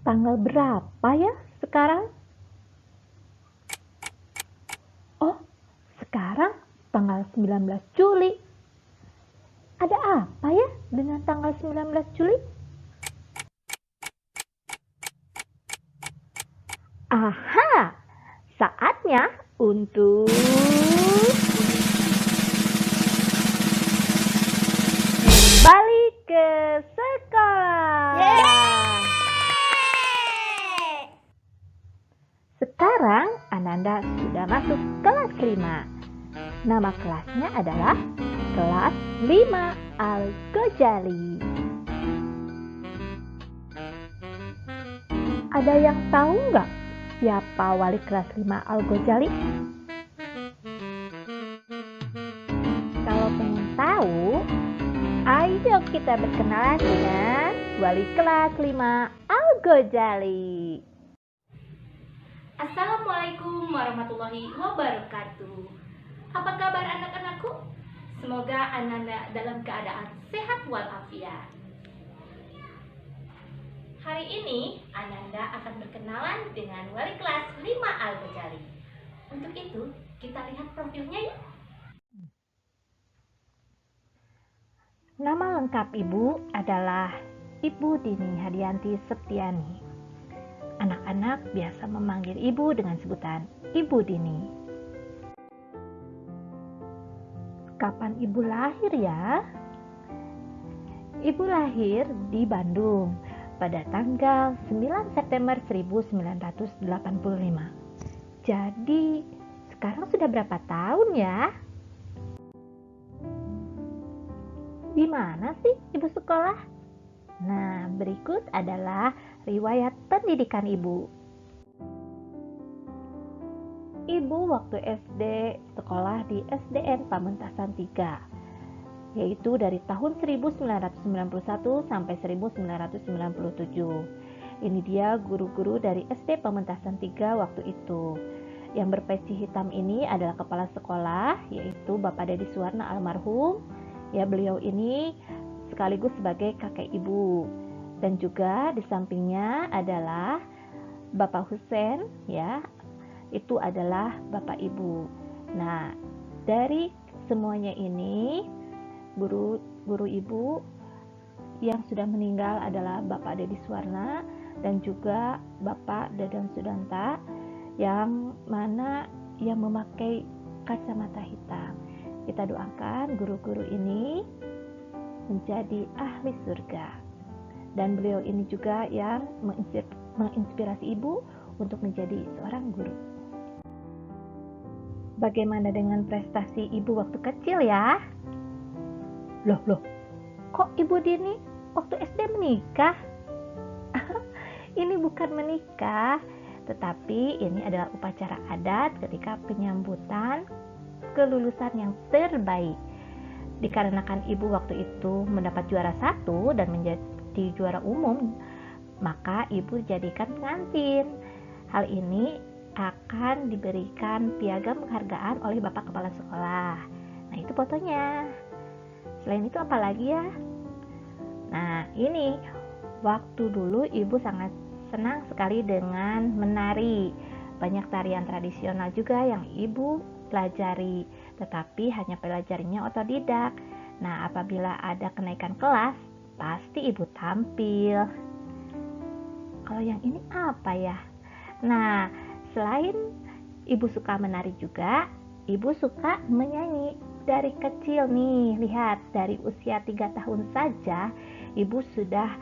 Tanggal berapa ya sekarang? Oh, sekarang tanggal 19 Juli. Ada apa ya dengan tanggal 19 Juli? Aha, saatnya untuk balik ke sekolah. Sekarang Ananda sudah masuk kelas 5. Nama kelasnya adalah kelas 5 Al-Ghazali. Ada yang tahu nggak siapa wali kelas 5 Al-Ghazali? Kalau pengen tahu, ayo kita berkenalan dengan wali kelas 5 Al-Ghazali. Assalamualaikum warahmatullahi wabarakatuh. Apa kabar anak-anakku? Semoga Ananda dalam keadaan sehat walafiat. Hari ini Ananda akan berkenalan dengan wali kelas 5 Al-Ghazali. Untuk itu, kita lihat profilnya yuk. Nama lengkap Ibu adalah Ibu Dini Hadianti Septiani. Anak-anak biasa memanggil Ibu dengan sebutan Ibu Dini. Kapan Ibu lahir ya? Ibu lahir di Bandung pada tanggal 9 September 1985. Jadi, sekarang sudah berapa tahun ya? Di mana sih Ibu sekolah? Nah, berikut adalah riwayat pendidikan Ibu. Ibu waktu SD sekolah di SDN Pamentasan 3, yaitu dari tahun 1991 sampai 1997. Ini dia guru-guru dari SD Pamentasan 3 waktu itu. Yang berpeci hitam ini adalah kepala sekolah, yaitu Bapak Dedi Suwarna almarhum. Ya, beliau ini sekaligus sebagai kakek Ibu. Dan juga di sampingnya adalah Bapak Husen, ya, itu adalah Bapak Ibu. Nah, dari semuanya ini guru Ibu yang sudah meninggal adalah Bapak Dedi Suwarna dan juga Bapak Dadang Sudanta, yang mana yang memakai kacamata hitam. Kita doakan guru-guru ini menjadi ahli surga. Dan beliau ini juga yang menginspirasi Ibu untuk menjadi seorang guru. Bagaimana dengan prestasi Ibu waktu kecil ya? Loh, kok Ibu Dini waktu SD menikah? Ini bukan menikah, tetapi ini adalah upacara adat ketika penyambutan kelulusan yang terbaik. Dikarenakan Ibu waktu itu mendapat juara 1 dan menjadi juara umum, maka Ibu dijadikan pengantin. Hal ini akan diberikan piagam penghargaan oleh Bapak Kepala Sekolah. Nah, itu fotonya. Selain itu apa lagi ya? Nah, ini waktu dulu Ibu sangat senang sekali dengan menari. Banyak tarian tradisional juga yang Ibu pelajari, tetapi hanya pelajarinya otodidak. Nah, apabila ada kenaikan kelas, pasti Ibu tampil. Kalau yang ini apa ya? Nah, selain Ibu suka menari juga, Ibu suka menyanyi. Dari kecil nih, lihat, dari usia 3 tahun saja Ibu sudah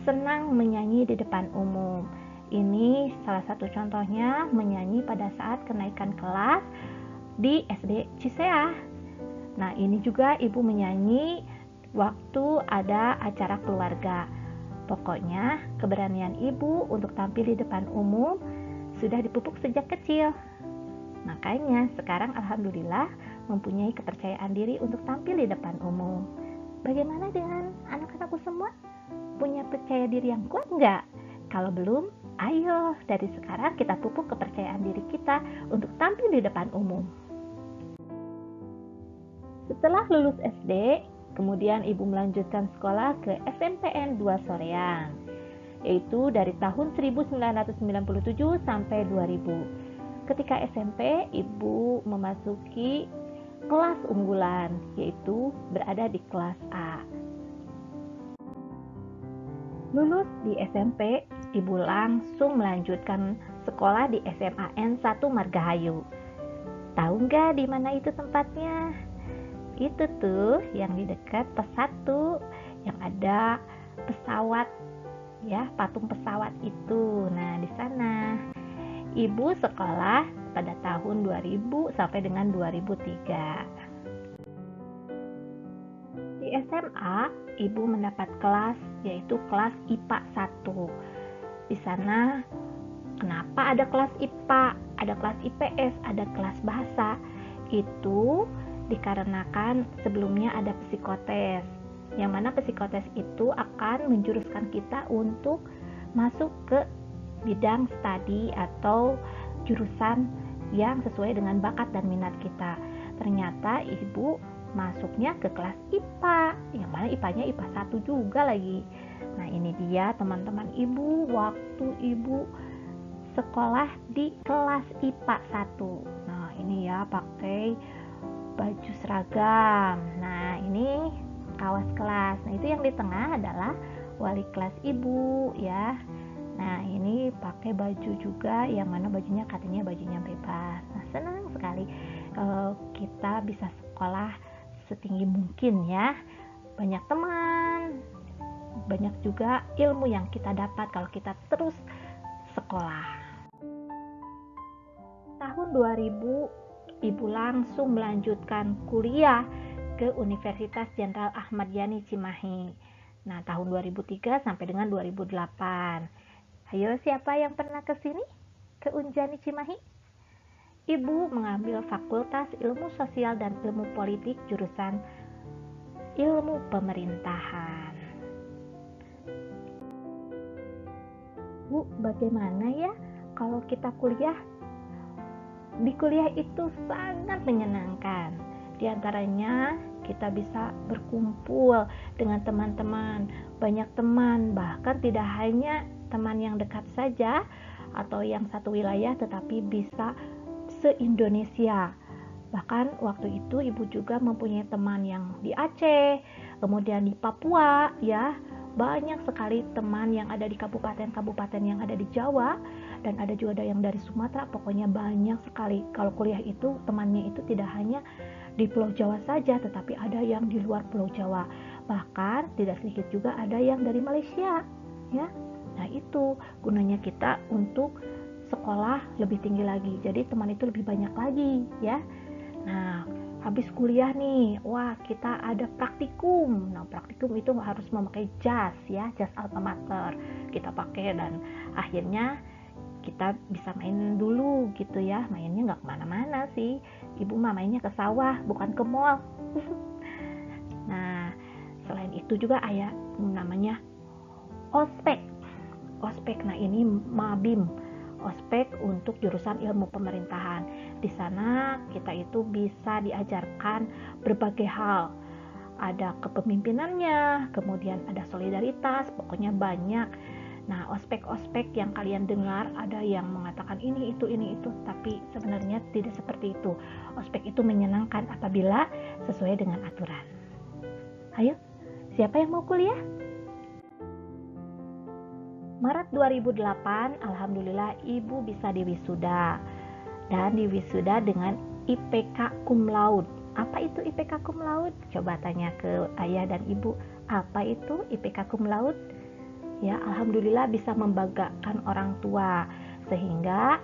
senang menyanyi di depan umum. Ini salah satu contohnya menyanyi pada saat kenaikan kelas di SD Cisea. Nah, ini juga Ibu menyanyi waktu ada acara keluarga. Pokoknya keberanian Ibu untuk tampil di depan umum sudah dipupuk sejak kecil. Makanya sekarang alhamdulillah mempunyai kepercayaan diri untuk tampil di depan umum. Bagaimana dengan anak-anakku semua? Punya percaya diri yang kuat nggak? Kalau belum, ayo dari sekarang kita pupuk kepercayaan diri kita untuk tampil di depan umum. Setelah lulus SD, kemudian Ibu melanjutkan sekolah ke SMPN 2 Soreang. yaitu dari tahun 1997 sampai 2000. Ketika SMP, Ibu memasuki kelas unggulan, yaitu berada di kelas A. Lulus di SMP, Ibu langsung melanjutkan sekolah di SMAN 1 Margahayu. Tahu nggak di mana itu tempatnya? Itu tuh yang di dekat pos 1 yang ada pesawat, ya, patung pesawat itu. Nah, di sana Ibu sekolah pada tahun 2000 sampai dengan 2003. Di SMA, Ibu mendapat kelas, yaitu kelas IPA 1. Di sana, kenapa ada kelas IPA, ada kelas IPS, ada kelas bahasa? Itu dikarenakan sebelumnya ada psikotes, yang mana psikotes itu akan menjuruskan kita untuk masuk ke bidang studi atau jurusan yang sesuai dengan bakat dan minat kita. Ternyata Ibu masuknya ke kelas IPA, yang mana IPA-nya IPA 1 juga lagi. Nah, ini dia teman-teman Ibu, waktu Ibu sekolah di kelas IPA 1. Nah, ini ya, pakai baju seragam. Nah, ini kawas kelas. Nah, itu yang di tengah adalah wali kelas Ibu, ya. Nah, ini pakai baju juga, yang mana bajunya katanya bajunya bebas. Nah, senang sekali kalau kita bisa sekolah setinggi mungkin, ya. Banyak teman, banyak juga ilmu yang kita dapat kalau kita terus sekolah. Tahun 2000, Ibu langsung melanjutkan kuliah ke Universitas Jenderal Ahmad Yani Cimahi. Nah, tahun 2003 sampai dengan 2008. Ayo, siapa yang pernah ke sini? Ke Unjani Cimahi? Ibu mengambil Fakultas Ilmu Sosial dan Ilmu Politik jurusan Ilmu Pemerintahan. Bu, bagaimana ya kalau kita kuliah? Di kuliah itu sangat menyenangkan. Di antaranya kita bisa berkumpul dengan teman-teman, banyak teman, bahkan tidak hanya teman yang dekat saja atau yang satu wilayah, tetapi bisa se-Indonesia. Bahkan waktu itu Ibu juga mempunyai teman yang di Aceh, kemudian di Papua, ya. Banyak sekali teman yang ada di kabupaten-kabupaten yang ada di Jawa, dan ada juga yang dari Sumatera. Pokoknya banyak sekali. Kalau kuliah itu temannya itu tidak hanya di Pulau Jawa saja, tetapi ada yang di luar Pulau Jawa. Bahkan tidak sedikit juga ada yang dari Malaysia, ya. Nah, itu gunanya kita untuk sekolah lebih tinggi lagi. Jadi teman itu lebih banyak lagi, ya. Nah, habis kuliah nih, wah, kita ada praktikum. Nah, praktikum itu harus memakai jas, ya, jas alma mater kita pakai, dan akhirnya kita bisa main dulu gitu, ya. Mainnya nggak kemana-mana sih. Ibu mah mainnya ke sawah, bukan ke mall. Nah, selain itu juga ada namanya ospek. Nah, ini mabim, ospek untuk jurusan ilmu pemerintahan. Di sana kita itu bisa diajarkan berbagai hal. Ada kepemimpinannya, kemudian ada solidaritas, pokoknya banyak. Nah, ospek-ospek yang kalian dengar ada yang mengatakan ini itu, tapi sebenarnya tidak seperti itu. Ospek itu menyenangkan apabila sesuai dengan aturan. Ayo, siapa yang mau kuliah? Maret 2008, alhamdulillah Ibu bisa diwisuda. Dan diwisuda dengan IPK cum laude. Apa itu IPK cum laude? Coba tanya ke ayah dan ibu, apa itu IPK cum laude? Ya, alhamdulillah bisa membanggakan orang tua, sehingga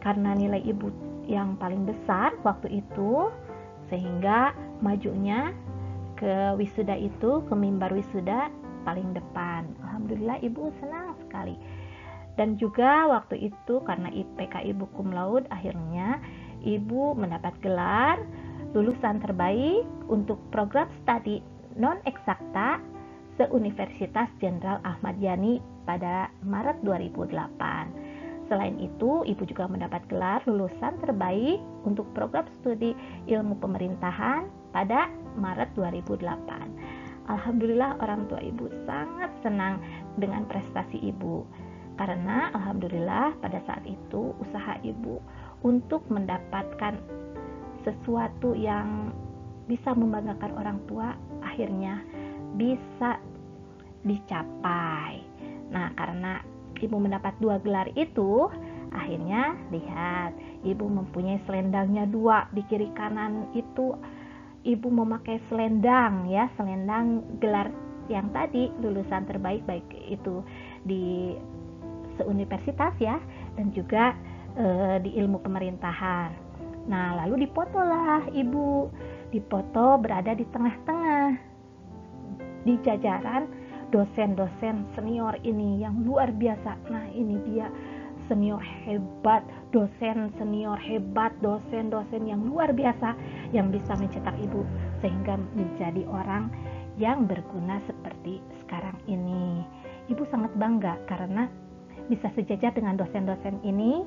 karena nilai ibu yang paling besar waktu itu, sehingga majunya ke wisuda itu, ke mimbar wisuda paling depan. Alhamdulillah Ibu senang sekali. Dan juga waktu itu karena IPK Ibu cum laude, akhirnya Ibu mendapat gelar lulusan terbaik untuk program studi non eksakta se-Universitas Jenderal Ahmad Yani pada Maret 2008. Selain itu, Ibu juga mendapat gelar lulusan terbaik untuk program studi ilmu pemerintahan pada Maret 2008. Alhamdulillah orang tua Ibu sangat senang dengan prestasi ibu. Karena alhamdulillah pada saat itu usaha ibu untuk mendapatkan sesuatu yang bisa membanggakan orang tua akhirnya bisa dicapai. Nah, karena ibu mendapat 2 gelar itu, akhirnya lihat, ibu mempunyai selendangnya 2 di kiri kanan itu. Ibu memakai selendang ya, selendang gelar yang tadi lulusan terbaik baik itu di seuniversitas ya, dan juga di ilmu pemerintahan. Nah, lalu difotolah ibu, dipoto berada di tengah-tengah di jajaran dosen-dosen senior ini yang luar biasa. Nah, ini dia senior hebat, dosen senior hebat, dosen-dosen yang luar biasa yang bisa mencetak ibu sehingga menjadi orang yang berguna seperti sekarang ini. Ibu sangat bangga karena bisa sejajar dengan dosen-dosen ini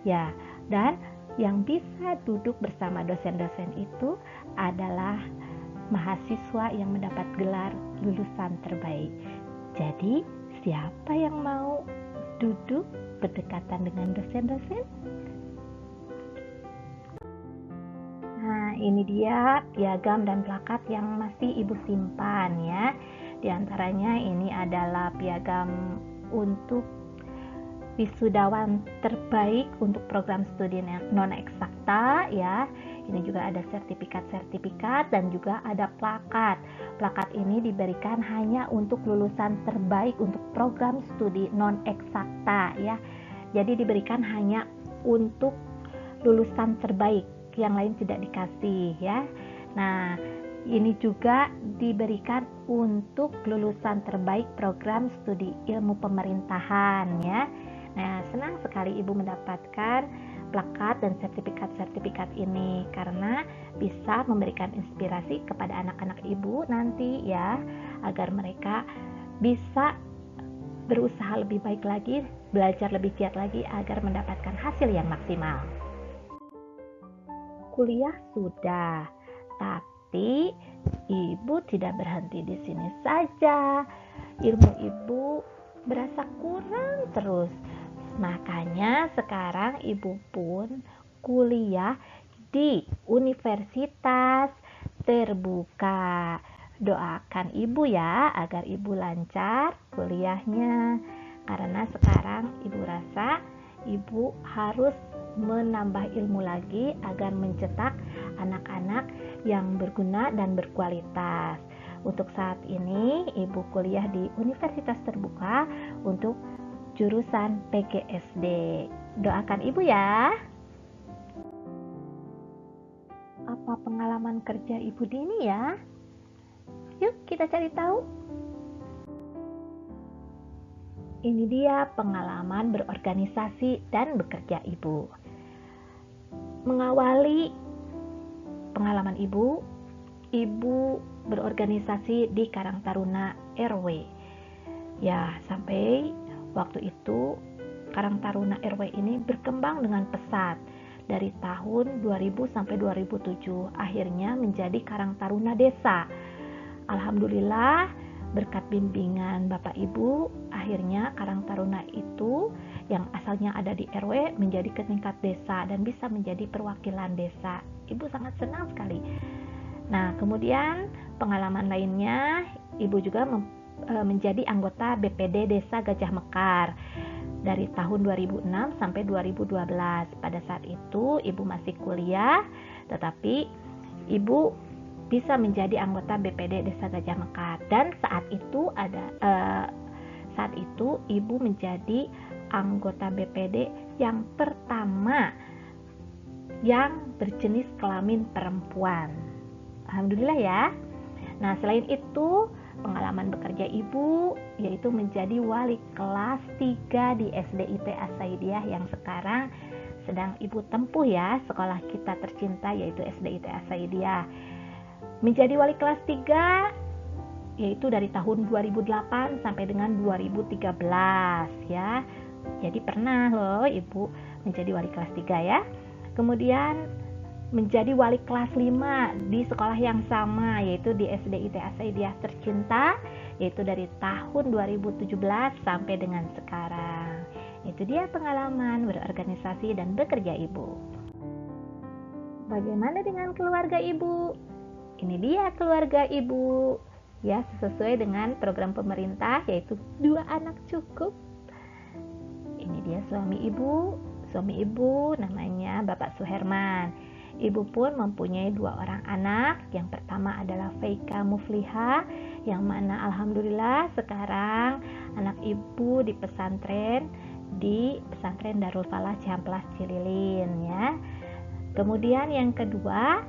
ya, dan yang bisa duduk bersama dosen-dosen itu adalah mahasiswa yang mendapat gelar lulusan terbaik. Jadi, siapa yang mau duduk berdekatan dengan dosen-dosen? Nah, ini dia piagam dan plakat yang masih ibu simpan ya. Di antaranya ini adalah piagam untuk wisudawan terbaik untuk program studi non eksakta ya. Ini juga ada sertifikat-sertifikat dan juga ada plakat. Plakat ini diberikan hanya untuk lulusan terbaik untuk program studi non eksakta ya. Jadi diberikan hanya untuk lulusan terbaik, yang lain tidak dikasih ya. Nah, ini juga diberikan untuk lulusan terbaik program studi ilmu pemerintahan ya. Nah, senang sekali ibu mendapatkan plakat dan sertifikat-sertifikat ini karena bisa memberikan inspirasi kepada anak-anak ibu nanti ya, agar mereka bisa berusaha lebih baik lagi, belajar lebih giat lagi agar mendapatkan hasil yang maksimal. Kuliah sudah, tapi ibu tidak berhenti di sini saja. Ilmu ibu berasa kurang terus. Makanya sekarang ibu pun kuliah di universitas terbuka. Doakan ibu ya agar ibu lancar kuliahnya. Karena sekarang ibu rasa ibu harus menambah ilmu lagi agar mencetak anak-anak yang berguna dan berkualitas. Untuk saat ini ibu kuliah di universitas terbuka untuk jurusan PGSD. Doakan ibu ya. Apa pengalaman kerja ibu Dini ya? Yuk kita cari tahu. Ini dia pengalaman berorganisasi dan bekerja ibu. Mengawali pengalaman ibu berorganisasi di Karang Taruna RW. Ya, sampai waktu itu Karang Taruna RW ini berkembang dengan pesat. Dari tahun 2000 sampai 2007 akhirnya menjadi Karang Taruna Desa. Alhamdulillah berkat bimbingan Bapak Ibu, akhirnya Karang Taruna itu yang asalnya ada di RW menjadi ke tingkat desa dan bisa menjadi perwakilan desa. Ibu sangat senang sekali. Nah, kemudian pengalaman lainnya, ibu juga menjadi anggota BPD Desa Gajah Mekar dari tahun 2006 sampai 2012. Pada saat itu ibu masih kuliah, tetapi ibu bisa menjadi anggota BPD Desa Gajah Mekar, dan saat itu ibu menjadi anggota BPD yang pertama yang berjenis kelamin perempuan. Alhamdulillah ya. Nah, selain itu pengalaman bekerja ibu yaitu menjadi wali kelas 3 di SDIT As-Saidiyah yang sekarang sedang ibu tempuh ya, sekolah kita tercinta yaitu SDIT As-Saidiyah. Menjadi wali kelas 3 yaitu dari tahun 2008 sampai dengan 2013 ya. Jadi pernah loh ibu menjadi wali kelas 3 ya. Kemudian menjadi wali kelas 5 di sekolah yang sama yaitu di SDIT As-Saidiyah tercinta yaitu dari tahun 2017 sampai dengan sekarang. Itu dia pengalaman berorganisasi dan bekerja ibu. Bagaimana dengan keluarga ibu? Ini dia keluarga ibu. Ya, sesuai dengan program pemerintah, yaitu 2 anak cukup. Ini dia suami ibu. Suami ibu namanya Bapak Suherman. Ibu pun mempunyai 2 orang anak. Yang pertama adalah Feika Mufliha, yang mana alhamdulillah sekarang anak ibu di pesantren Darul Falah Cihamplas Cililin ya. Kemudian yang kedua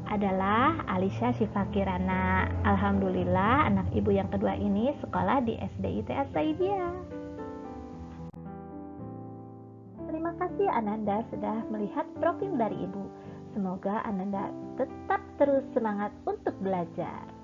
adalah Alisha Syifa Kirana. Alhamdulillah anak ibu yang kedua ini sekolah di SDIT As-Saidiyah. Terima kasih Ananda sudah melihat profil dari ibu. Semoga Ananda tetap terus semangat untuk belajar.